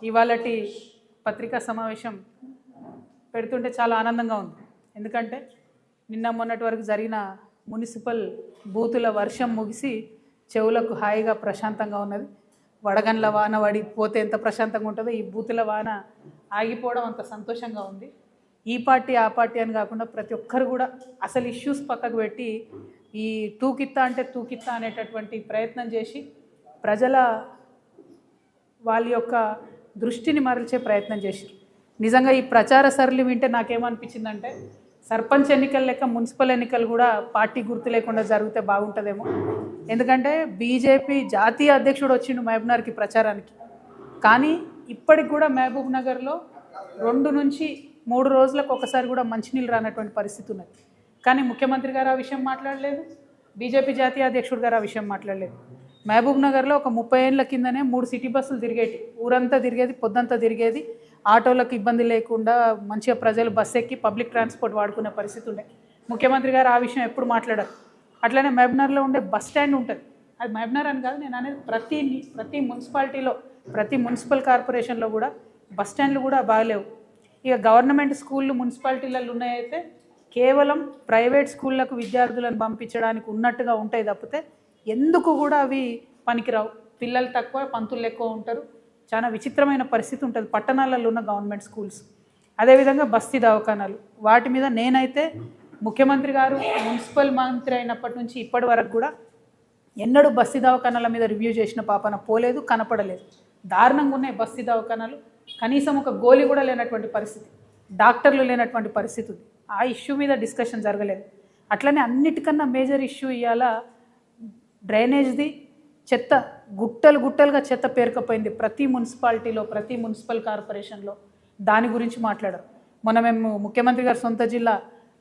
ఇవాళటి పత్రికా సమావేశం పెడుతుంటే చాలా ఆనందంగా ఉంది. ఎందుకంటే నిన్న మొన్నటి వరకు జరిగిన మున్సిపల్ బూతుల వర్షం ముగిసి చెవులకు హాయిగా ప్రశాంతంగా ఉన్నది. వడగండ్ల వాన పడిపోతే ఎంత ప్రశాంతంగా ఉంటుందో ఈ బూతుల వాన ఆగిపోవడం అంత సంతోషంగా ఉంది. ఈ పార్టీ ఆ పార్టీ అని కాకుండా ప్రతి ఒక్కరు కూడా అసలు ఇష్యూస్ పక్కకు పెట్టి ఈ తూకిత్తా అంటే తూకిత్తా అనేటటువంటి ప్రయత్నం చేసి ప్రజల వాళ్ళ యొక్క దృష్టిని మరల్చే ప్రయత్నం చేశారు. నిజంగా ఈ ప్రచార సరళి వింటే నాకేమనిపించిందంటే సర్పంచ్ ఎన్నికలు లెక్క మున్సిపల్ ఎన్నికలు కూడా పార్టీ గుర్తు లేకుండా జరిగితే బాగుంటుందేమో. ఎందుకంటే బీజేపీ జాతీయ అధ్యక్షుడు వచ్చిండు మహబూబ్నగర్కి ప్రచారానికి, కానీ ఇప్పటికి కూడా మహబూబ్ నగర్లో 2 నుంచి 3 రోజులకు ఒకసారి కూడా మంచినీళ్ళు రానటువంటి పరిస్థితి ఉన్నది. కానీ ముఖ్యమంత్రి గారు ఆ విషయం మాట్లాడలేదు, బీజేపీ జాతీయ అధ్యక్షుడు గారు ఆ విషయం మాట్లాడలేదు. మహబూబ్ నగర్లో ఒక 30 ఏళ్ళ కిందనే 3 సిటీ బస్సులు తిరిగేటి, ఊరంతా తిరిగేది, పొద్దంతా తిరిగేది, ఆటోలకు ఇబ్బంది లేకుండా మంచిగా ప్రజలు బస్సు ఎక్కి పబ్లిక్ ట్రాన్స్పోర్ట్ వాడుకునే పరిస్థితి ఉండే. ముఖ్యమంత్రి గారు ఆ విషయం ఎప్పుడు మాట్లాడారు. అట్లనే మహబూబ్నగర్లో ఉండే బస్ స్టాండ్ ఉంటుంది, అది మహబూబ్నగర్ అని కాదు నేను అనేది, ప్రతి మున్సిపాలిటీలో ప్రతి మున్సిపల్ కార్పొరేషన్లో కూడా బస్ స్టాండ్లు కూడా బాగలేవు. ఇక గవర్నమెంట్ స్కూళ్ళు మున్సిపాలిటీలలో ఉన్నాయైతే కేవలం ప్రైవేట్ స్కూళ్ళకు విద్యార్థులను పంపించడానికి ఉన్నట్టుగా ఉంటాయి తప్పితే ఎందుకు కూడా అవి పనికిరావు. పిల్లలు తక్కువ, పంతులు ఎక్కువ ఉంటారు. చాలా విచిత్రమైన పరిస్థితి ఉంటుంది పట్టణాలలో ఉన్న గవర్నమెంట్ స్కూల్స్. అదేవిధంగా బస్తీ దవాఖానాలు, వాటి మీద నేనైతే ముఖ్యమంత్రి గారు మున్సిపల్ మంత్రి అయినప్పటి నుంచి ఇప్పటి వరకు కూడా ఎన్నడూ బస్తీ దవాఖానాల మీద రివ్యూ చేసిన పాపన పోలేదు, కనపడలేదు. దారుణంగా ఉన్నాయి బస్తీ దవాఖానాలు. కనీసం ఒక గోళీ కూడా లేనటువంటి పరిస్థితి, డాక్టర్లు లేనటువంటి పరిస్థితి ఉంది. ఆ ఇష్యూ మీద డిస్కషన్ జరగలేదు. అట్లనే అన్నిటికన్నా మేజర్ ఇష్యూ ఇవాళ డ్రైనేజ్ది. చెత్త గుట్టలుగా చెత్త పేరుకపోయింది ప్రతి మున్సిపాలిటీలో, ప్రతి మున్సిపల్ కార్పొరేషన్లో. దాని గురించి మాట్లాడారు. మొన్న మేము ముఖ్యమంత్రి గారి సొంత జిల్లా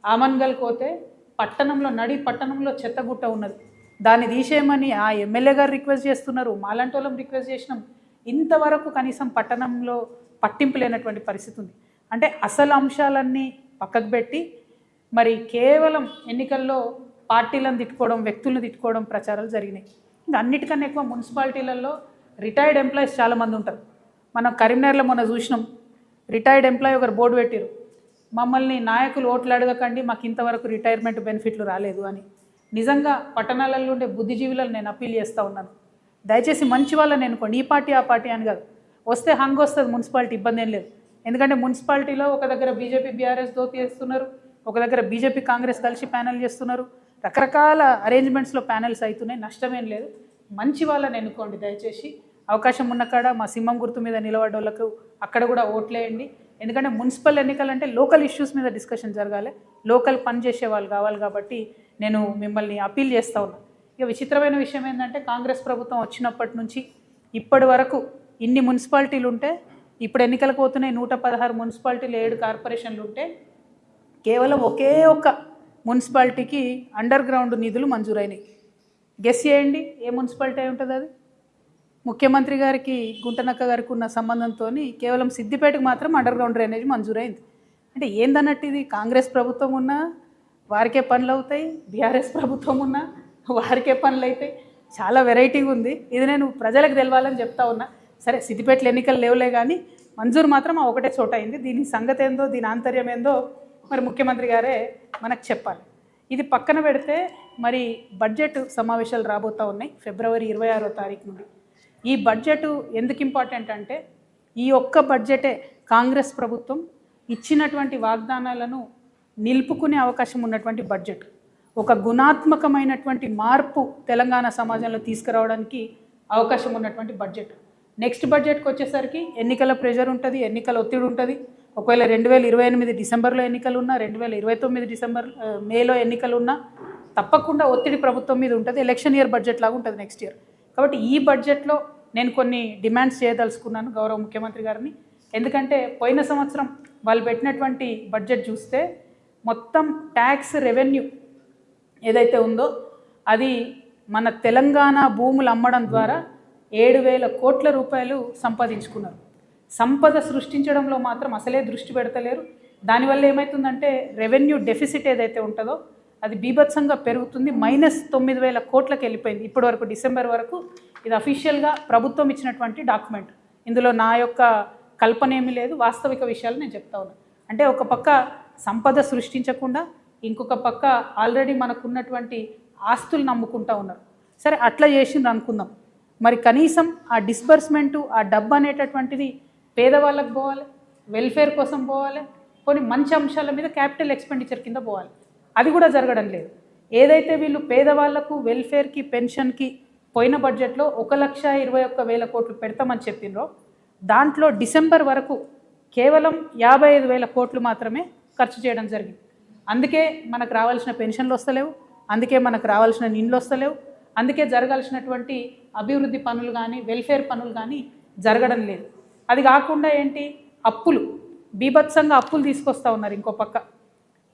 ఆమన్గల్ పోతే పట్టణంలో చెత్త గుట్ట ఉన్నది, దాన్ని తీసేయమని ఆ ఎమ్మెల్యే గారు రిక్వెస్ట్ చేస్తున్నారు, మాలాంటి వాళ్ళం రిక్వెస్ట్ చేసినాం. ఇంతవరకు కనీసం పట్టణంలో పట్టింపు లేనటువంటి పరిస్థితి ఉంది. అంటే అసలు అంశాలన్నీ పక్కకు పెట్టి మరి కేవలం ఎన్నికల్లో పార్టీలను తిట్టుకోవడం, వ్యక్తులను తిట్టుకోవడం ప్రచారాలు జరిగినాయి. ఇంకా అన్నిటికన్నా ఎక్కువ మున్సిపాలిటీలలో రిటైర్డ్ ఎంప్లాయీస్ చాలామంది ఉంటారు. మనం కరీంనగర్లో మొన్న చూసినాం, రిటైర్డ్ ఎంప్లాయీ ఒకరు బోర్డు పెట్టారు, మమ్మల్ని నాయకులు ఓట్లు అడగకండి, మాకు ఇంతవరకు రిటైర్మెంట్ బెనిఫిట్లు రాలేదు అని. నిజంగా పట్టణాలలో ఉండే బుద్ధిజీవులను నేను అప్పీల్ చేస్తూ ఉన్నాను, దయచేసి మంచి వాళ్ళని ఎన్నుకోండి. ఈ పార్టీ ఆ పార్టీ అని కాదు, వస్తే హంగ్ వస్తుంది మున్సిపాలిటీ, ఇబ్బంది ఏం లేదు. ఎందుకంటే మున్సిపాలిటీలో ఒక దగ్గర బీజేపీ బీఆర్ఎస్ దోతి చేస్తున్నారు, ఒక దగ్గర బీజేపీ కాంగ్రెస్ కలిసి ప్యానెల్ చేస్తున్నారు, రకరకాల అరేంజ్మెంట్స్లో ప్యానెల్స్ అవుతున్నాయి, నష్టమేం లేదు. మంచి వాళ్ళని ఎన్నుకోండి దయచేసి. అవకాశం ఉన్న కాడ మా సింహం గుర్తు మీద నిలబడ్డోళ్ళకు అక్కడ కూడా ఓట్లేయండి. ఎందుకంటే మున్సిపల్ ఎన్నికలంటే లోకల్ ఇష్యూస్ మీద డిస్కషన్ జరగాలి, లోకల్ పని చేసే వాళ్ళు కావాలి. కాబట్టి నేను మిమ్మల్ని అప్పీల్ చేస్తూ ఉన్నాను. ఇక విచిత్రమైన విషయం ఏంటంటే కాంగ్రెస్ ప్రభుత్వం వచ్చినప్పటి నుంచి ఇప్పటి వరకు ఇన్ని మున్సిపాలిటీలు ఉంటే, ఇప్పుడు ఎన్నికలకు పోతున్నాయి 116 మున్సిపాలిటీలు, 7 కార్పొరేషన్లు ఉంటే కేవలం ఒకే ఒక్క మున్సిపాలిటీకి అండర్ గ్రౌండ్ నిధులు మంజూరైనాయి. గెస్ చేయండి ఏ మున్సిపాలిటీ అయి ఉంటుంది అది? ముఖ్యమంత్రి గారికి గుంటనక్క గారికి ఉన్న సంబంధంతో కేవలం సిద్దిపేటకు మాత్రం అండర్ గ్రౌండ్ డ్రైనేజ్ మంజూరైంది. అంటే ఏందన్నట్టు ఇది? కాంగ్రెస్ ప్రభుత్వం ఉన్నా వారికే పనులు అవుతాయి, బీఆర్ఎస్ ప్రభుత్వం ఉన్నా వారికే పనులు అవుతాయి. చాలా వెరైటీగా ఉంది ఇది. నేను ప్రజలకు తెలవాలని చెప్తా ఉన్నా. సరే, సిద్దిపేటలో ఎన్నికలు లేవులే కానీ మంజూరు మాత్రం ఆ ఒకటే చోట అయింది. దీని సంగతి ఏందో, దీని ఆంతర్యం ఏందో మరి ముఖ్యమంత్రి గారే మనకు చెప్పాలి. ఇది పక్కన పెడితే మరి బడ్జెట్ సమావేశాలు రాబోతూ ఉన్నాయి ఫిబ్రవరి 26వ తారీఖు నుండి. ఈ బడ్జెట్ ఎందుకు ఇంపార్టెంట్ అంటే ఈ ఒక్క బడ్జెటే కాంగ్రెస్ ప్రభుత్వం ఇచ్చినటువంటి వాగ్దానాలను నిలుపుకునే అవకాశం ఉన్నటువంటి బడ్జెట్. ఒక గుణాత్మకమైనటువంటి మార్పు తెలంగాణ సమాజంలో తీసుకురావడానికి అవకాశం ఉన్నటువంటి బడ్జెట్. నెక్స్ట్ బడ్జెట్కి వచ్చేసరికి ఎన్నికల ప్రెషర్ ఉంటుంది, ఎన్నికల ఒత్తిడి ఉంటుంది. ఒకవేళ 2028 డిసెంబర్లో ఎన్నికలు ఉన్నా, 2029 మేలో ఎన్నికలు ఉన్నా తప్పకుండా ఒత్తిడి ప్రభుత్వం మీద ఉంటుంది. ఎలక్షన్ ఇయర్ బడ్జెట్ లాగా ఉంటుంది నెక్స్ట్ ఇయర్. కాబట్టి ఈ బడ్జెట్లో నేను కొన్ని డిమాండ్స్ చేయదలుచుకున్నాను గౌరవ ముఖ్యమంత్రి గారిని. ఎందుకంటే పోయిన సంవత్సరం వాళ్ళు పెట్టినటువంటి బడ్జెట్ చూస్తే మొత్తం ట్యాక్స్ రెవెన్యూ ఏదైతే ఉందో అది మన తెలంగాణ భూములు అమ్మడం ద్వారా 7,000 కోట్ల రూపాయలు సంపాదించుకున్నారు. సంపద సృష్టించడంలో మాత్రం అసలే దృష్టి పెడతలేరు. దానివల్ల ఏమవుతుందంటే రెవెన్యూ డెఫిసిట్ ఏదైతే ఉంటుందో అది బీభత్సంగా పెరుగుతుంది. -9,000 కోట్లకు వెళ్ళిపోయింది ఇప్పటి వరకు, డిసెంబర్ వరకు. ఇది అఫీషియల్గా ప్రభుత్వం ఇచ్చినటువంటి డాక్యుమెంట్. ఇందులో నా యొక్క కల్పన ఏమీ లేదు, వాస్తవిక విషయాలు నేను చెప్తా ఉన్నాను. అంటే ఒక పక్క సంపద సృష్టించకుండా ఇంకొక పక్క ఆల్రెడీ మనకున్నటువంటి ఆస్తులు నమ్ముకుంటూ ఉన్నారు. సరే అట్లా చేసింది అనుకుందాం, మరి కనీసం ఆ డిస్బర్స్మెంటు, ఆ డబ్బు అనేటటువంటిది పేదవాళ్ళకు పోవాలి, వెల్ఫేర్ కోసం పోవాలి, కొన్ని మంచి అంశాల మీద క్యాపిటల్ ఎక్స్పెండిచర్ కింద పోవాలి. అది కూడా జరగడం లేదు. ఏదైతే వీళ్ళు పేదవాళ్లకు వెల్ఫేర్కి పెన్షన్కి పోయిన బడ్జెట్లో 1,21,000 కోట్లు పెడతామని చెప్పిండ్రో దాంట్లో డిసెంబర్ వరకు కేవలం 55,000 కోట్లు మాత్రమే ఖర్చు చేయడం జరిగింది. అందుకే మనకు రావాల్సిన పెన్షన్లు వస్తలేవు, అందుకే మనకు రావాల్సిన నిండ్లు వస్తలేవు, అందుకే జరగాల్సినటువంటి అభివృద్ధి పనులు కానీ వెల్ఫేర్ పనులు కానీ జరగడం లేదు. అది కాకుండా ఏంటి, అప్పులు బీభత్సంగా అప్పులు తీసుకొస్తూ ఉన్నారు. ఇంకో పక్క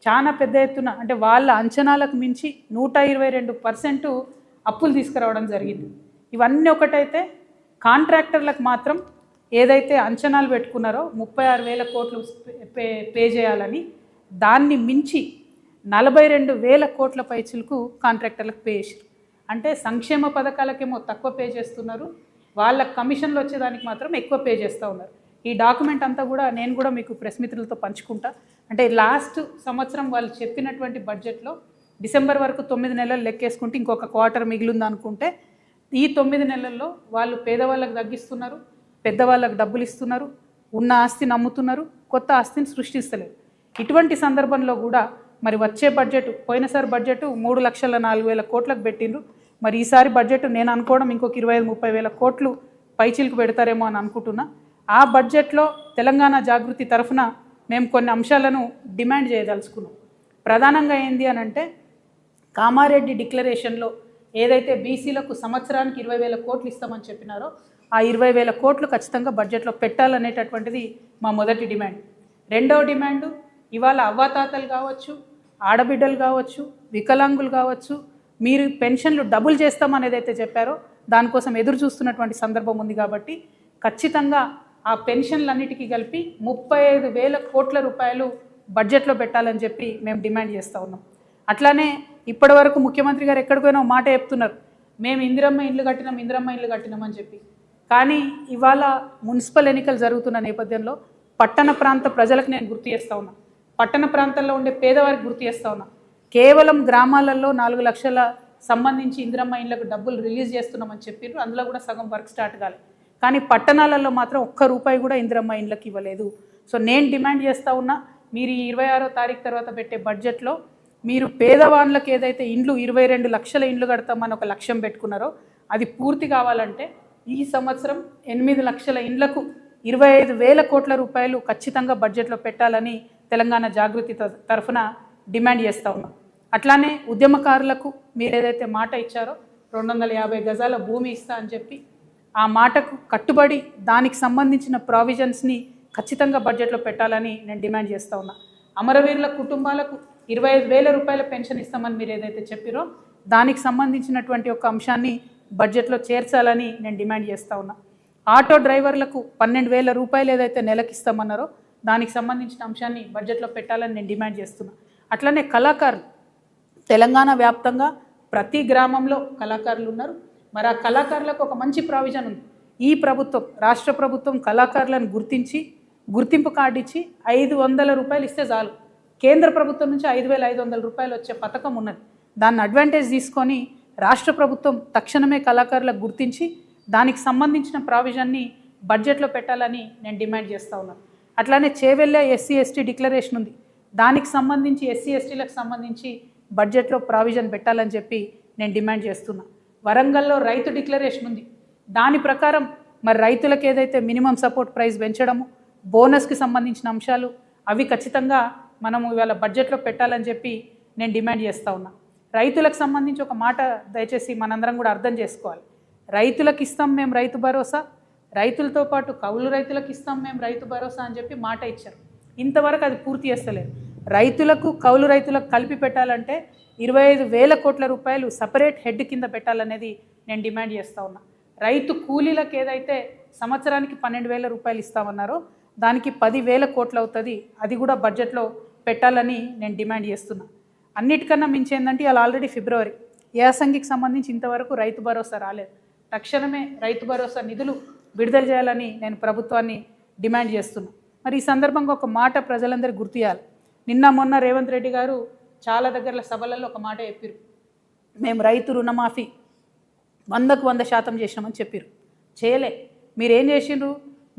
చాలా పెద్ద ఎత్తున, అంటే వాళ్ళ అంచనాలకు మించి 122% అప్పులు తీసుకురావడం జరిగింది. ఇవన్నీ ఒకటైతే కాంట్రాక్టర్లకు మాత్రం ఏదైతే అంచనాలు పెట్టుకున్నారో 36,000 కోట్లు పే చేయాలని, దాన్ని మించి 42,000 కోట్ల పైచులకు కాంట్రాక్టర్లకు పే చేశారు. అంటే సంక్షేమ పథకాలకేమో తక్కువ పే చేస్తున్నారు, వాళ్ళ కమిషన్లు వచ్చేదానికి మాత్రం ఎక్కువ పే చేస్తూ ఉన్నారు. ఈ డాక్యుమెంట్ అంతా కూడా నేను కూడా మీకు ప్రెస్ మిత్రులతో పంచుకుంటా. అంటే లాస్ట్ సంవత్సరం వాళ్ళు చెప్పినటువంటి బడ్జెట్లో డిసెంబర్ వరకు 9 నెలలు లెక్కేసుకుంటే ఇంకొక క్వార్టర్ మిగిలింది అనుకుంటే, ఈ 9 నెలల్లో వాళ్ళు పేదవాళ్ళకు తగ్గిస్తున్నారు, పెద్దవాళ్ళకు డబ్బులు ఇస్తున్నారు, ఉన్న ఆస్తిని అమ్ముతున్నారు, కొత్త ఆస్తిని సృష్టిస్తలేరు. ఇటువంటి సందర్భంలో కూడా మరి వచ్చే బడ్జెట్, పోయినసారి బడ్జెట్ 3,04,000 కోట్లకు పెట్టిండ్రు. మరి ఈసారి బడ్జెట్ నేను అనుకోవడం ఇంకొక 25,000-30,000 కోట్లు పైచీలకు పెడతారేమో అని అనుకుంటున్నా. ఆ బడ్జెట్లో తెలంగాణ జాగృతి తరఫున మేము కొన్ని అంశాలను డిమాండ్ చేయదలుచుకున్నాం. ప్రధానంగా ఏంది అని అంటే, కామారెడ్డి డిక్లరేషన్లో ఏదైతే బీసీలకు సంవత్సరానికి 20,000 కోట్లు ఇస్తామని చెప్పినారో ఆ 20,000 కోట్లు ఖచ్చితంగా బడ్జెట్లో పెట్టాలనేటటువంటిది మా మొదటి డిమాండ్. రెండవ డిమాండు, ఇవాళ అవ్వాతాతలు కావచ్చు, ఆడబిడ్డలు కావచ్చు, వికలాంగులు కావచ్చు, మీరు పెన్షన్లు డబుల్ చేస్తామనేది అయితే చెప్పారో దానికోసం ఎదురు చూస్తున్నటువంటి సందర్భం ఉంది. కాబట్టి ఖచ్చితంగా ఆ పెన్షన్లన్నిటికీ కలిపి 35,000 కోట్ల రూపాయలు బడ్జెట్లో పెట్టాలని చెప్పి మేము డిమాండ్ చేస్తూ ఉన్నాం. అట్లానే ఇప్పటి వరకు ముఖ్యమంత్రి గారు ఎక్కడికైనా మాట చెప్తున్నారు, మేము ఇందిరమ్మ ఇండ్లు కట్టినామని చెప్పి. కానీ ఇవాళ మున్సిపల్ ఎన్నికలు జరుగుతున్న నేపథ్యంలో పట్టణ ప్రాంత ప్రజలకు నేను గుర్తు చేస్తూ ఉన్నా, పట్టణ ప్రాంతాల్లో ఉండే పేదవారికి గుర్తు చేస్తూ ఉన్నా. కేవలం గ్రామాలలో 4 లక్షల సంబంధించి ఇందిరమ్మ ఇండ్లకు డబ్బులు రిలీజ్ చేస్తున్నామని చెప్పారు, అందులో కూడా సగం వర్క్ స్టార్ట్ కాలేదు. కానీ పట్టణాలలో మాత్రం ఒక్క రూపాయి కూడా ఇందిరమ్మ ఇండ్లకు ఇవ్వలేదు. సో నేను డిమాండ్ చేస్తూ ఉన్నా, మీరు ఈ 26వ తారీఖు తర్వాత పెట్టే బడ్జెట్లో మీరు పేదవాళ్ళకి ఏదైతే ఇండ్లు 22 లక్షల ఇండ్లు కడతామని ఒక లక్ష్యం పెట్టుకున్నారో అది పూర్తి కావాలంటే ఈ సంవత్సరం 8 లక్షల ఇండ్లకు 25,000 కోట్ల రూపాయలు ఖచ్చితంగా బడ్జెట్లో పెట్టాలని తెలంగాణ జాగృతి తరఫున డిమాండ్ చేస్తూ ఉన్నాం. అట్లానే ఉద్యమకారులకు మీరు ఏదైతే మాట ఇచ్చారో 250 గజాల భూమి ఇస్తా అని చెప్పి, ఆ మాటకు కట్టుబడి దానికి సంబంధించిన ప్రావిజన్స్ని ఖచ్చితంగా బడ్జెట్లో పెట్టాలని నేను డిమాండ్ చేస్తూ ఉన్నా. అమరవీరుల కుటుంబాలకు 25,000 రూపాయల పెన్షన్ ఇస్తామని మీరు ఏదైతే చెప్పారో దానికి సంబంధించినటువంటి ఒక అంశాన్ని బడ్జెట్లో చేర్చాలని నేను డిమాండ్ చేస్తూ ఉన్నా. ఆటో డ్రైవర్లకు 12,000 రూపాయలు ఏదైతే నెలకి ఇస్తామన్నారో దానికి సంబంధించిన అంశాన్ని బడ్జెట్లో పెట్టాలని నేను డిమాండ్ చేస్తున్నా. అట్లనే కళాకారులు, తెలంగాణ వ్యాప్తంగా ప్రతి గ్రామంలో కళాకారులు ఉన్నారు. మరి ఆ కళాకారులకు ఒక మంచి ప్రావిజన్ ఉంది. ఈ ప్రభుత్వం, రాష్ట్ర ప్రభుత్వం కళాకారులను గుర్తించి గుర్తింపు కార్డు ఇచ్చి 500 రూపాయలు ఇస్తే చాలు. కేంద్ర ప్రభుత్వం నుంచి 5,500 రూపాయలు వచ్చే పథకం ఉన్నది. దాన్ని అడ్వాంటేజ్ తీసుకొని రాష్ట్ర ప్రభుత్వం తక్షణమే కళాకారులకు గుర్తించి దానికి సంబంధించిన ప్రావిజన్ని బడ్జెట్లో పెట్టాలని నేను డిమాండ్ చేస్తూ ఉన్నాను. అట్లానే చేవెళ్ళ SC/ST డిక్లరేషన్ ఉంది, దానికి సంబంధించి SC/STలకు సంబంధించి బడ్జెట్లో ప్రావిజన్ పెట్టాలని చెప్పి నేను డిమాండ్ చేస్తున్నా. వరంగల్లో రైతు డిక్లరేషన్ ఉంది, దాని ప్రకారం మరి రైతులకు ఏదైతే మినిమం సపోర్ట్ ప్రైస్ పెంచడము, బోనస్కి సంబంధించిన అంశాలు అవి ఖచ్చితంగా మనము ఇవాళ బడ్జెట్లో పెట్టాలని చెప్పి నేను డిమాండ్ చేస్తూ ఉన్నా. రైతులకు సంబంధించి ఒక మాట దయచేసి మనందరం కూడా అర్థం చేసుకోవాలి. రైతులకు ఇస్తాం మేము రైతు భరోసా, రైతులతో పాటు కౌలు రైతులకు ఇస్తాం మేము రైతు భరోసా అని చెప్పి మాట ఇచ్చారు. ఇంతవరకు అది పూర్తి చేస్తలేదు. రైతులకు కౌలు రైతులకు కలిపి పెట్టాలంటే 25,000 కోట్ల రూపాయలు సపరేట్ హెడ్ కింద పెట్టాలనేది నేను డిమాండ్ చేస్తూ ఉన్నా. రైతు కూలీలకు ఏదైతే సంవత్సరానికి 12,000 రూపాయలు ఇస్తామన్నారో దానికి 10,000 కోట్లు అవుతుంది, అది కూడా బడ్జెట్లో పెట్టాలని నేను డిమాండ్ చేస్తున్నా. అన్నిటికన్నా మించి ఏంటంటే ఇలా ఆల్రెడీ ఫిబ్రవరి, యాసంగికి సంబంధించి ఇంతవరకు రైతు భరోసా రాలేదు. తక్షణమే రైతు భరోసా నిధులు విడుదల చేయాలని నేను ప్రభుత్వాన్ని డిమాండ్ చేస్తున్నాం. మరి ఈ సందర్భంగా ఒక మాట ప్రజలందరికీ గుర్తు చేయాలి. నిన్న మొన్న రేవంత్ రెడ్డి గారు చాలా దగ్గర సభలలో ఒక మాట చెప్పారు, మేము రైతు రుణమాఫీ 100కు 100% చేసినామని చెప్పారు. చేయలే. మీరేం చేసిండ్రు?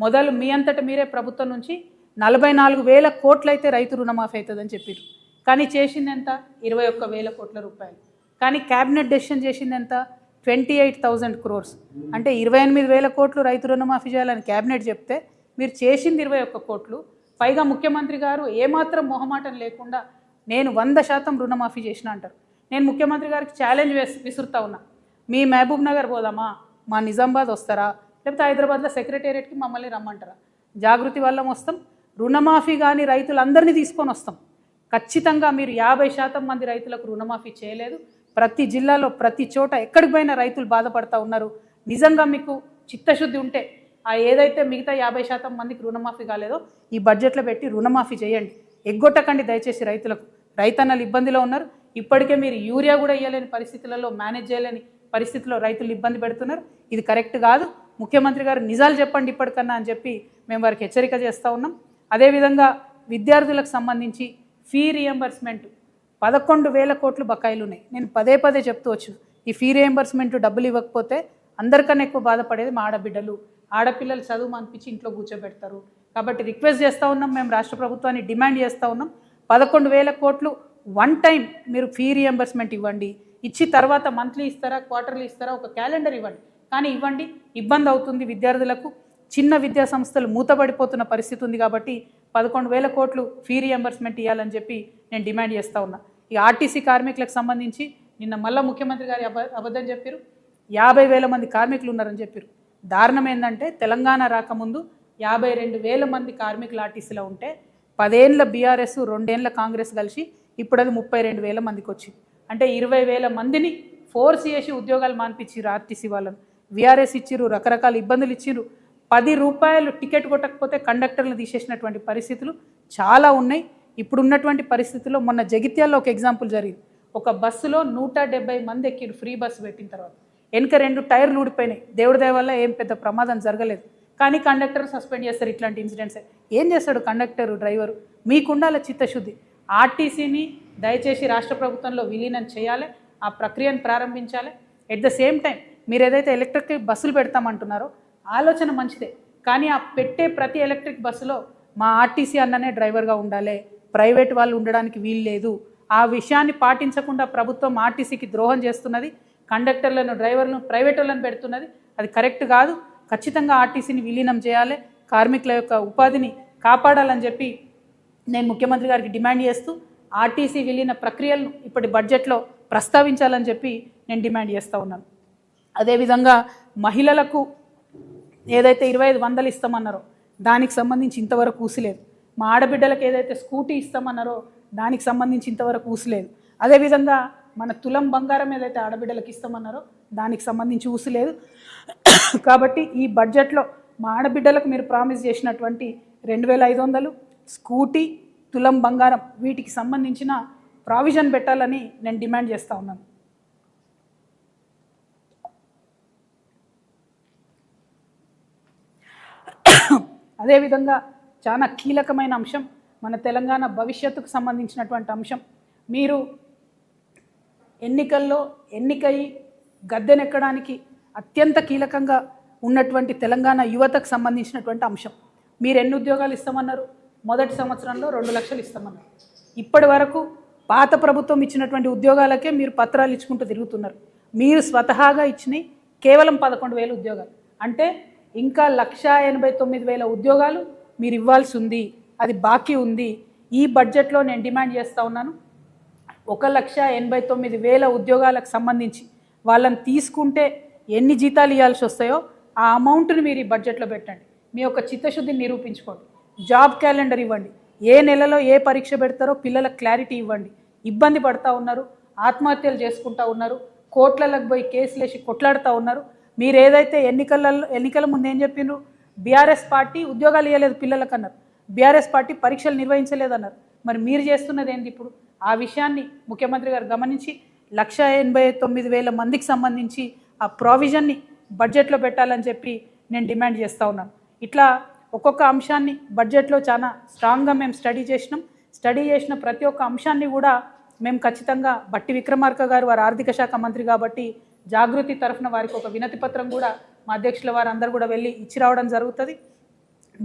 మొదలు మీ అంతట మీరే ప్రభుత్వం నుంచి 44,000 కోట్లు అయితే రైతు రుణమాఫీ అవుతుందని చెప్పారు. కానీ చేసింది ఎంత? 21,000 కోట్ల రూపాయలు. కానీ క్యాబినెట్ డెసిషన్ చేసింది ఎంత? 28,000 crores. అంటే 28,000 కోట్లు రైతు రుణమాఫీ చేయాలని క్యాబినెట్ చెప్తే మీరు చేసింది 21 కోట్లు. పైగా ముఖ్యమంత్రి గారు ఏమాత్రం మొహమాటం లేకుండా నేను 100% రుణమాఫీ చేసిన అంటారు. నేను ముఖ్యమంత్రి గారికి ఛాలెంజ్ విసురుతా ఉన్నా, మీ మహబూబ్ నగర్ పోదామా, మా నిజామాబాద్ వస్తారా, లేకపోతే హైదరాబాద్లో సెక్రటేరియట్కి మమ్మల్ని రమ్మంటారా? జాగృతి వల్ల వస్తాం, రుణమాఫీ కానీ రైతులందరినీ తీసుకొని వస్తాం. ఖచ్చితంగా మీరు 50% మంది రైతులకు రుణమాఫీ చేయలేదు. ప్రతి జిల్లాలో ప్రతి చోట ఎక్కడికి పోయినా రైతులు బాధపడతా ఉన్నారు. నిజంగా మీకు చిత్తశుద్ధి ఉంటే ఆ ఏదైతే మిగతా 50% మందికి రుణమాఫీ కాలేదో ఈ బడ్జెట్లో పెట్టి రుణమాఫీ చేయండి. ఎగ్గొట్టకండి దయచేసి రైతులకు. రైతన్నలు ఇబ్బందిలో ఉన్నారు. ఇప్పటికే మీరు యూరియా కూడా ఇవ్వలేని పరిస్థితులలో, మేనేజ్ చేయలేని పరిస్థితుల్లో రైతులు ఇబ్బంది పెడుతున్నారు. ఇది కరెక్ట్ కాదు. ముఖ్యమంత్రి గారు నిజాలు చెప్పండి ఇప్పటికన్నా అని చెప్పి మేము వారికి హెచ్చరిక చేస్తూ ఉన్నాం. అదేవిధంగా విద్యార్థులకు సంబంధించి ఫీ రియంబర్స్మెంట్ 11,000 కోట్లు బకాయిలు ఉన్నాయి. నేను పదే పదే చెప్తూ వచ్చు, ఈ ఫీ రియంబర్స్మెంట్ డబ్బులు ఇవ్వకపోతే అందరికన్నా ఎక్కువ బాధపడేది మా ఆడబిడ్డలు. ఆడపిల్లలు చదువు మానిపించి ఇంట్లో కూర్చోబెడతారు. కాబట్టి రిక్వెస్ట్ చేస్తూ ఉన్నాం, మేము రాష్ట్ర ప్రభుత్వాన్ని డిమాండ్ చేస్తూ ఉన్నాం, 11,000 కోట్లు వన్ టైం మీరు ఫీ రియంబర్స్మెంట్ ఇవ్వండి. ఇచ్చి తర్వాత మంత్లీ ఇస్తారా, క్వార్టర్లీ ఇస్తారా, ఒక క్యాలెండర్ ఇవ్వండి. కానీ ఇవ్వండి. ఇబ్బంది అవుతుంది విద్యార్థులకు. చిన్న విద్యా సంస్థలు మూతపడిపోతున్న పరిస్థితి ఉంది. కాబట్టి 11,000 కోట్లు ఫీ రియంబర్స్మెంట్ ఇవ్వాలని చెప్పి నేను డిమాండ్ చేస్తూ ఉన్నా. ఈ ఆర్టీసీ కార్మికులకు సంబంధించి నిన్న మళ్ళీ ముఖ్యమంత్రి గారు అబద్ధం చెప్పారు, 50,000 మంది కార్మికులు ఉన్నారని చెప్పారు. దారుణం ఏంటంటే తెలంగాణ రాకముందు 52,000 మంది కార్మికులు ఆర్టీసీలో ఉంటే 10 ఏళ్ళ బీఆర్ఎస్ 2 ఏళ్ళ కాంగ్రెస్ కలిసి ఇప్పుడు అది 32,000 మందికి వచ్చింది. అంటే 20,000 మందిని ఫోర్స్ చేసి ఉద్యోగాలు మాన్పించారు ఆర్టీసీ వాళ్ళను. వీఆర్ఎస్ ఇచ్చిరు, రకరకాల ఇబ్బందులు ఇచ్చిరు. 10 రూపాయలు టికెట్ కొట్టకపోతే కండక్టర్లు తీసేసినటువంటి పరిస్థితులు చాలా ఉన్నాయి. ఇప్పుడున్నటువంటి పరిస్థితుల్లో మొన్న జగిత్యాల్లో ఒక ఎగ్జాంపుల్ జరిగింది. ఒక బస్సులో 170 మంది ఎక్కిరు ఫ్రీ బస్సు పెట్టిన తర్వాత. వెనుక 2 టైర్లు ఊడిపోయినాయి. దేవుడి దయ వల్ల ఏం పెద్ద ప్రమాదం జరగలేదు. కానీ కండక్టర్ సస్పెండ్ చేస్తారు. ఇట్లాంటి ఇన్సిడెంట్స్ ఏం చేస్తాడు కండక్టరు, డ్రైవరు? మీకుండాల చిత్తశుద్ధి. ఆర్టీసీని దయచేసి రాష్ట్ర ప్రభుత్వంలో విలీనం చేయాలి, ఆ ప్రక్రియను ప్రారంభించాలి. ఎట్ ద సేమ్ టైం మీరు ఏదైతే ఎలక్ట్రిక్ బస్సులు పెడతామంటున్నారో ఆలోచన మంచిదే. కానీ ఆ పెట్టే ప్రతి ఎలక్ట్రిక్ బస్సులో మా ఆర్టీసీ అన్ననే డ్రైవర్గా ఉండాలి, ప్రైవేట్ వాళ్ళు ఉండడానికి వీలు లేదు. ఆ విషయాన్ని పాటించకుండా ప్రభుత్వం ఆర్టీసీకి ద్రోహం చేస్తున్నది. కండక్టర్లను, డ్రైవర్లను, ప్రైవేట్ వాళ్ళని పెడుతున్నది. అది కరెక్ట్ కాదు. ఖచ్చితంగా ఆర్టీసీని విలీనం చేయాలి, కార్మికుల యొక్క ఉపాధిని కాపాడాలని చెప్పి నేను ముఖ్యమంత్రి గారికి డిమాండ్ చేస్తూ ఆర్టీసీ విలీన ప్రక్రియలను ఇప్పటి బడ్జెట్లో ప్రస్తావించాలని చెప్పి నేను డిమాండ్ చేస్తూ ఉన్నాను. అదేవిధంగా మహిళలకు ఏదైతే 25,000 ఇస్తామన్నారో దానికి సంబంధించి ఇంతవరకు ఊసిలేదు. మా ఆడబిడ్డలకు ఏదైతే స్కూటీ ఇస్తామన్నారో దానికి సంబంధించి ఇంతవరకు ఊసిలేదు. అదేవిధంగా మన తులం బంగారం ఏదైతే ఆడబిడ్డలకు ఇస్తామన్నారో దానికి సంబంధించి ఊసిలేదు. కాబట్టి ఈ బడ్జెట్లో మా ఆడబిడ్డలకు మీరు ప్రామిస్ చేసినటువంటి 2,500 స్కూటీ, తులం బంగారం వీటికి సంబంధించిన ప్రావిజన్ పెట్టాలని నేను డిమాండ్ చేస్తూ ఉన్నాను. అదేవిధంగా చాలా కీలకమైన అంశం, మన తెలంగాణ భవిష్యత్తుకు సంబంధించినటువంటి అంశం. మీరు ఎన్నికల్లో ఎన్నికై గద్దెనెక్కడానికి అత్యంత కీలకంగా ఉన్నటువంటి తెలంగాణ యువతకు సంబంధించినటువంటి అంశం. మీరు ఎన్ని ఉద్యోగాలు ఇస్తామన్నారు? మొదటి సంవత్సరంలో 2 లక్షలు ఇస్తామన్నారు. ఇప్పటి వరకు పాత ప్రభుత్వం ఇచ్చినటువంటి ఉద్యోగాలకే మీరు పత్రాలు ఇచ్చుకుంటూ తిరుగుతున్నారు. మీరు స్వతహాగా ఇచ్చినాయి కేవలం 11,000 ఉద్యోగాలు. అంటే ఇంకా 1,89,000 ఉద్యోగాలు మీరు ఇవ్వాల్సి ఉంది, అది బాకీ ఉంది. ఈ బడ్జెట్లో నేను డిమాండ్ చేస్తూ ఉన్నాను, 1,89,000 ఉద్యోగాలకు సంబంధించి వాళ్ళని తీసుకుంటే ఎన్ని జీతాలు ఇవ్వాల్సి వస్తాయో ఆ అమౌంట్ని మీరు ఈ బడ్జెట్లో పెట్టండి. మీ యొక్క చిత్తశుద్ధిని నిరూపించుకోండి. జాబ్ క్యాలెండర్ ఇవ్వండి. ఏ నెలలో ఏ పరీక్ష పెడతారో పిల్లలకు క్లారిటీ ఇవ్వండి. ఇబ్బంది పడుతూ ఉన్నారు, ఆత్మహత్యలు చేసుకుంటూ ఉన్నారు, కోట్లకు పోయి కేసులు వేసి కొట్లాడుతూ ఉన్నారు. మీరు ఏదైతే ఎన్నికల ముందు ఏం చెప్పిండ్రు? బీఆర్ఎస్ పార్టీ ఉద్యోగాలు ఇవ్వలేదు పిల్లలకు అన్నారు, బీఆర్ఎస్ పార్టీ పరీక్షలు నిర్వహించలేదన్నారు. మరి మీరు చేస్తున్నది ఏంటి ఇప్పుడు? ఆ విషయాన్ని ముఖ్యమంత్రి గారు గమనించి 1,89,000 మందికి సంబంధించి ఆ ప్రావిజన్ని బడ్జెట్లో పెట్టాలని చెప్పి నేను డిమాండ్ చేస్తూ ఉన్నాను. ఇట్లా ఒక్కొక్క అంశాన్ని బడ్జెట్లో చాలా స్ట్రాంగ్గా మేము స్టడీ చేసిన ప్రతి ఒక్క అంశాన్ని కూడా మేము ఖచ్చితంగా బట్టి విక్రమార్క గారు వారు ఆర్థిక శాఖ మంత్రి కాబట్టి జాగృతి తరఫున వారికి ఒక వినతి పత్రం కూడా మా అధ్యక్షుల వారు అందరూ కూడా వెళ్ళి ఇచ్చి రావడం జరుగుతుంది.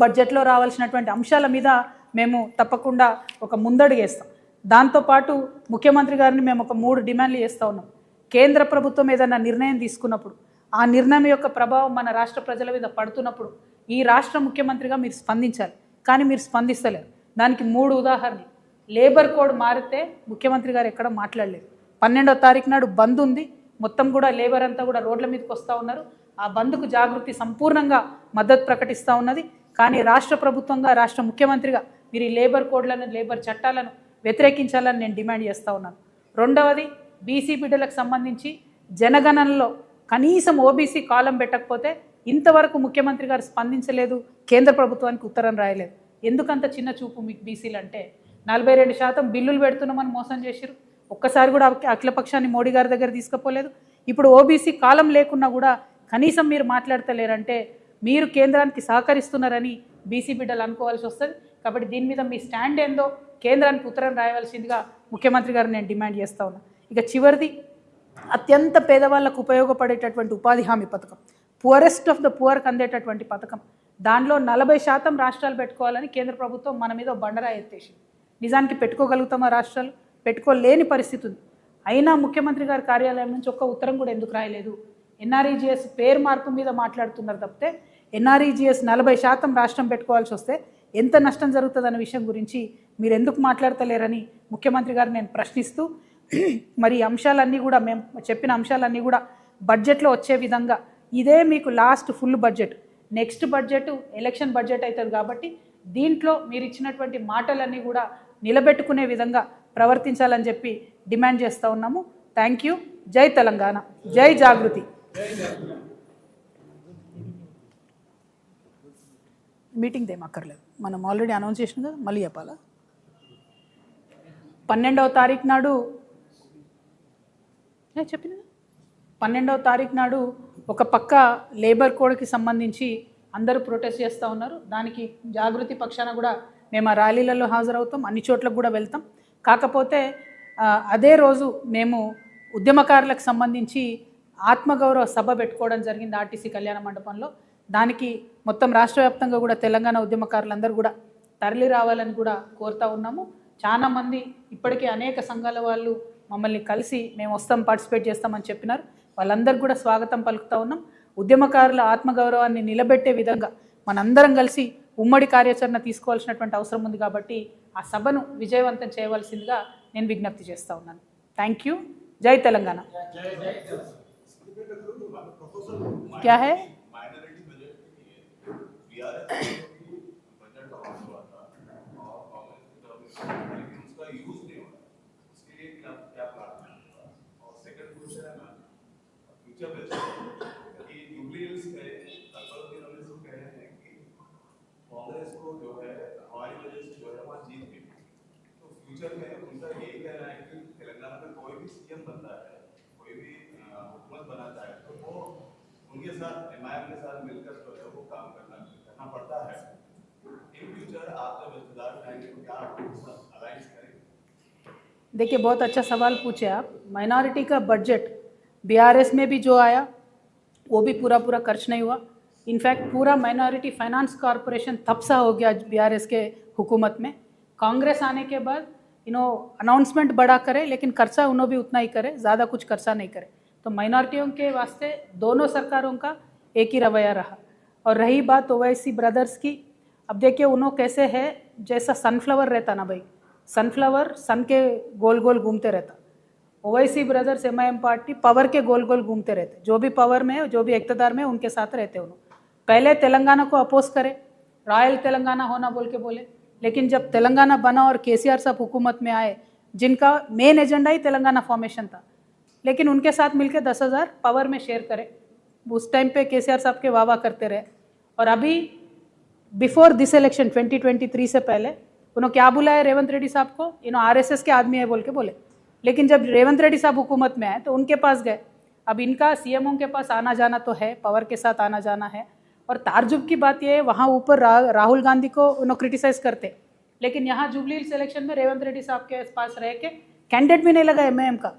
బడ్జెట్లో రావాల్సినటువంటి అంశాల మీద మేము తప్పకుండా ఒక ముందడుగు వేస్తాం. దాంతోపాటు ముఖ్యమంత్రి గారిని మేము ఒక 3 డిమాండ్లు చేస్తూ ఉన్నాం. కేంద్ర ప్రభుత్వం ఏదైనా నిర్ణయం తీసుకున్నప్పుడు ఆ నిర్ణయం యొక్క ప్రభావం మన రాష్ట్ర ప్రజల మీద పడుతున్నప్పుడు ఈ రాష్ట్ర ముఖ్యమంత్రిగా మీరు స్పందించాలి. కానీ మీరు స్పందిస్తలేరు. దానికి 3 ఉదాహరణలు. లేబర్ కోడ్ మారితే ముఖ్యమంత్రి గారు ఎక్కడ మాట్లాడలేదు. 12వ తారీఖు నాడు బంద్ ఉంది. మొత్తం కూడా లేబర్ అంతా కూడా రోడ్ల మీదకి వస్తూ ఉన్నారు. ఆ బంద్కు జాగృతి సంపూర్ణంగా మద్దతు ప్రకటిస్తూ ఉన్నది. కానీ రాష్ట్ర ప్రభుత్వంగా రాష్ట్ర ముఖ్యమంత్రిగా మీరు ఈ లేబర్ కోడ్లను లేబర్ చట్టాలను వ్యతిరేకించాలని నేను డిమాండ్ చేస్తూ ఉన్నాను. రెండవది, బీసీ బిడ్డలకు సంబంధించి జనగణనలో కనీసం ఓబీసీ కాలం పెట్టకపోతే ఇంతవరకు ముఖ్యమంత్రి గారు స్పందించలేదు. కేంద్ర ప్రభుత్వానికి ఉత్తరం రాయలేదు. ఎందుకంత చిన్న చూపు మీకు బీసీలు అంటే? 42% బిల్లులు పెడుతున్నామని మోసం చేసిరు. ఒక్కసారి కూడా అఖిలపక్షాన్ని మోడీ గారి దగ్గర తీసుకుపోలేదు. ఇప్పుడు ఓబీసీ కాలం లేకున్నా కూడా కనీసం మీరు మాట్లాడతలేరంటే మీరు కేంద్రానికి సహకరిస్తున్నారని బీసీ బిడ్డలు అనుకోవాల్సి వస్తుంది. కాబట్టి దీని మీద మీ స్టాండ్ ఏందో కేంద్రానికి ఉత్తరం రాయవలసిందిగా ముఖ్యమంత్రి గారు నేను డిమాండ్ చేస్తూ ఉన్నా. ఇక చివరిది, అత్యంత పేదవాళ్ళకు ఉపయోగపడేటటువంటి ఉపాధి హామీ పథకం, పువరెస్ట్ ఆఫ్ ద పువర్కి అందేటటువంటి పథకం, దానిలో 40% రాష్ట్రాలు పెట్టుకోవాలని కేంద్ర ప్రభుత్వం మన మీద బండరా ఎత్తేసింది. నిజానికి పెట్టుకోగలుగుతామా? రాష్ట్రాలు పెట్టుకోలేని పరిస్థితి ఉంది. అయినా ముఖ్యమంత్రి గారి కార్యాలయం నుంచి ఒక్క ఉత్తరం కూడా ఎందుకు రాయలేదు? ఎన్ఆర్ఈజీఎస్ పేరు మార్పు మీద మాట్లాడుతున్నారు తప్పితే ఎన్ఆర్ఈజీఎస్ 40% రాష్ట్రం పెట్టుకోవాల్సి వస్తే ఎంత నష్టం జరుగుతుందన్న విషయం గురించి మీరు ఎందుకు మాట్లాడతలేరని ముఖ్యమంత్రి గారు నేను ప్రశ్నిస్తూ, మరి అంశాలన్నీ కూడా మేము చెప్పిన అంశాలన్నీ కూడా బడ్జెట్లో వచ్చే విధంగా, ఇదే మీకు last full budget, next budget election budget అవుతుంది కాబట్టి దీంట్లో మీరు ఇచ్చినటువంటి మాటలన్నీ కూడా నిలబెట్టుకునే విధంగా ప్రవర్తించాలని చెప్పి డిమాండ్ చేస్తూ ఉన్నాము. Thank you. జై తెలంగాణ, జై జాగృతి. మీటింగ్ ఏమక్కర్లేదు, మనం ఆల్రెడీ అనౌన్స్ చేసినాం కదా, మళ్ళీ చెప్పాలా? 12వ తారీఖు నాడు చెప్పిన 12వ తారీఖు నాడు ఒక పక్క లేబర్ కోడ్కి సంబంధించి అందరూ ప్రొటెస్ట్ చేస్తూ ఉన్నారు. దానికి జాగృతి పక్షాన కూడా మేము ఆ ర్యాలీలలో హాజరవుతాం, అన్ని చోట్లకు కూడా వెళ్తాం. కాకపోతే అదే రోజు మేము ఉద్యమకారులకు సంబంధించి ఆత్మగౌరవ సభ పెట్టుకోవడం జరిగింది ఆర్టీసీ కళ్యాణ మండపంలో. దానికి మొత్తం రాష్ట్ర వ్యాప్తంగా కూడా తెలంగాణ ఉద్యమకారులందరూ కూడా తరలి రావాలని కూడా కోరుతూ ఉన్నాము. చాలామంది ఇప్పటికే అనేక సంఘాల వాళ్ళు మమ్మల్ని కలిసి మేము వస్తాం, పార్టిసిపేట్ చేస్తామని చెప్పినారు. వాళ్ళందరికీ కూడా స్వాగతం పలుకుతూ ఉన్నాం. ఉద్యమకారుల ఆత్మగౌరవాన్ని నిలబెట్టే విధంగా మనందరం కలిసి ఉమ్మడి కార్యాచరణ తీసుకోవాల్సినటువంటి అవసరం ఉంది. కాబట్టి ఆ సభను విజయవంతం చేయవలసిందిగా నేను విజ్ఞప్తి చేస్తూ ఉన్నాను. Thank you. జై తెలంగాణ. क्या है? कांग्रेस को जो है हमारी वजह से जो है वहाँ जीत गई, तो फ्यूचर में उनका यही कहना है कि तेलंगाना में कोई भी सीएम बनता है, कोई भी हुकूमत बनाता है, तो वो उनके साथ एमआईएम के साथ मिलकर जो है वो काम करना पड़ता है. इन फ्यूचर आप जब इक़्तिदार में आएंगे तो क्या अलायंस करेंगे? देखिए, बहुत अच्छा सवाल पूछे आप. माइनॉरिटी का बजट बीआरएस में भी जो आया वो भी पूरा खर्च नहीं हुआ. इनफैक्ट पूरा माइनॉरिटी फाइनेंस कॉरपोरेशन तब सा हो गया बीआरएस के हुकूमत में. कांग्रेस आने के बाद अनाउंसमेंट बड़ा करे लेकिन खर्चा उन्होंने भी उतना ही करे, ज़्यादा कुछ खर्चा नहीं करे. तो माइनॉरिटियों के वास्ते दोनों सरकारों का एक ही रवैया रहा. और रही बात ओवैसी ब्रदर्स की, अब देखिए उन्होंने कैसे है, जैसा सनफ्लावर रहता ना भाई, सनफ्लावर सन के गोल गोल घूमते रहता. Owaisi brothers MIM party power के गोल गोल घूमते रहते. जो भी पावर में है, जो भी इक़्तिदार में है, उनके साथ रहते उन्होंने. पहले तेलंगाना को अपोज करे, रॉयल तेलंगाना होना बोल के बोले, लेकिन जब तेलंगाना बना और केसीआर साहब हुकूमत में आए, जिनका मेन एजेंडा ही तेलंगाना फॉर्मेशन था, लेकिन उनके साथ मिलकर 10,000 पावर में शेयर करे. उस टाइम पे केसीआर साहब के वाह करते रहे. और अभी बिफोर दिस इलेक्शन 2023 से पहले उन्होंने क्या बुलाया रेवंत रेड्डी साहब को, आरएसएस के आदमी है बोल के बोले. लेकिन जब रेवंत रेड्डी साहब हुकूमत में आए तो उनके पास गए. अब इनका सीएमओ के पास आना जाना तो है, पावर के साथ आना जाना है. और तारजुब की बात ये है, वहाँ ऊपर राहुल गांधी को क्रिटिसाइज करते, लेकिन यहाँ जुबली हिल्स इलेक्शन में रेवंत रेड्डी साहब के पास रह के कैंडिडेट भी नहीं लगा एमआईएम का,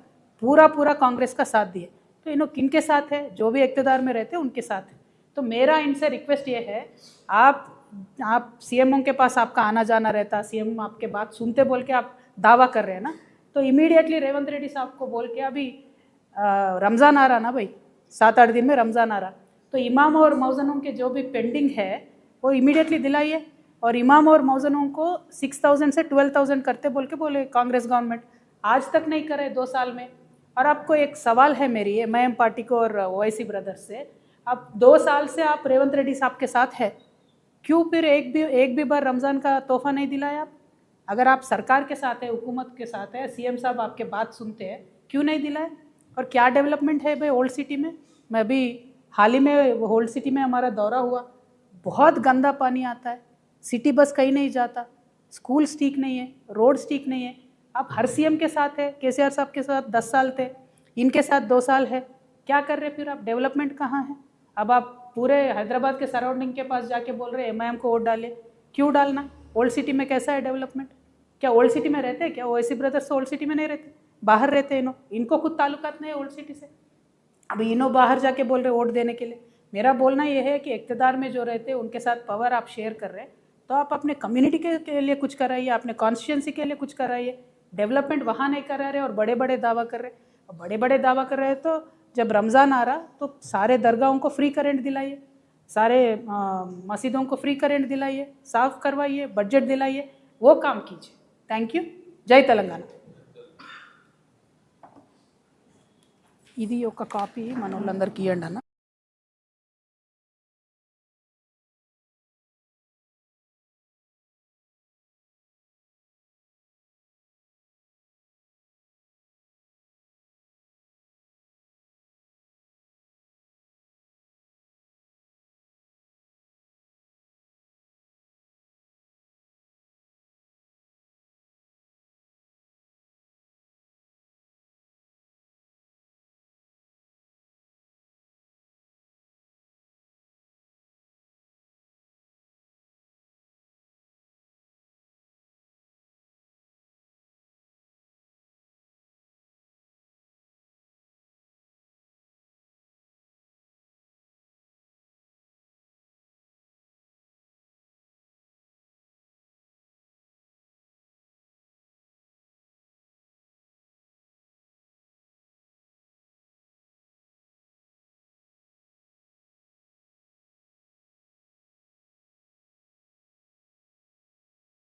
पूरा कांग्रेस का साथ दिए। तो किन के साथ है? जो भी इक़्तिदार में रहते हैं उनके साथ है। तो मेरा इनसे रिक्वेस्ट ये है, आप सीएम के पास आपका आना जाना रहता, सीएम आपके बात सुनते बोल के आप दावा कर रहे हैं ना, तो इमीडिएटली रेवंत रेड्डी साहब को बोल के, अभी रमज़ान आ रहा ना भाई, 7-8 दिन में रमज़ान आ रहा, तो इमाम और मौज़नों के जो भी पेंडिंग है वो इमीडिएटली दिलाइए, और इमाम और मौज़नों को 6,000 से 12,000 करते बोल के बोले कांग्रेस गवर्नमेंट, आज तक नहीं करे 2 साल में। और आपको एक सवाल है मेरी एमआईएम पार्टी को और ओवैसी ब्रदर्स से, अब 2 साल से आप रेवंत रेड्डी साहब के साथ है, क्यों फिर एक भी बार रमज़ान का तोहफा नहीं दिलाया आप? अगर आप सरकार के साथ है, हुकूमत के साथ है, सीएम साहब आपके बात सुनते हैं, क्यों नहीं दिलाए? और क्या डेवलपमेंट है भाई ओल्ड सिटी में? मैं भी हाल ही में ओल्ड सिटी में हमारा दौरा हुआ, बहुत गंदा पानी आता है, सिटी बस कहीं नहीं जाता, स्कूल्स ठीक नहीं है, रोड्स ठीक नहीं है। आप हर सीएम के साथ है, केसीआर साहब के साथ 10 साल थे, इनके साथ 2 साल है, क्या कर रहे फिर आप? डेवलपमेंट कहाँ है? अब आप पूरे हैदराबाद के सराउंडिंग के पास जाके बोल रहे हैं एमआईएम को वोट डाले, क्यों डालना? ओल्ड सिटी में कैसा है डेवलपमेंट? क्या ओल्ड सिटी में रहते हैं क्या? ओवैसी ब्रदर्स ओल्ड सिटी में नहीं रहते, बाहर रहते हैं। इनको खुद ताल्लुकात नहीं है ओल्ड सिटी से, अभी बाहर जाके बोल रहे वोट देने के लिए। मेरा बोलना ये है कि इक़्तिदार में जो रहते हैं उनके साथ पावर आप शेयर कर रहे हैं, तो आप अपने कम्युनिटी के लिए कुछ कराइए, अपने कॉन्स्टिट्यूंसी के लिए कुछ कराइए। डेवलपमेंट वहाँ नहीं करा रहे और बड़े बड़े दावा कर रहे, और बड़े बड़े दावा कर रहे हैं। तो जब रमज़ान आ रहा तो सारे दरगाहों को फ्री करेंट दिलाइए, सारे मस्जिदों को फ्री करेंट दिलाइए, साफ़ करवाइए, बजट दिलाइए, वो काम कीजिए। Thank you. జై తెలంగాణ। ఇది ఒక కాపీ మన వాళ్ళందరికీ ఇవ్వండి అన్న।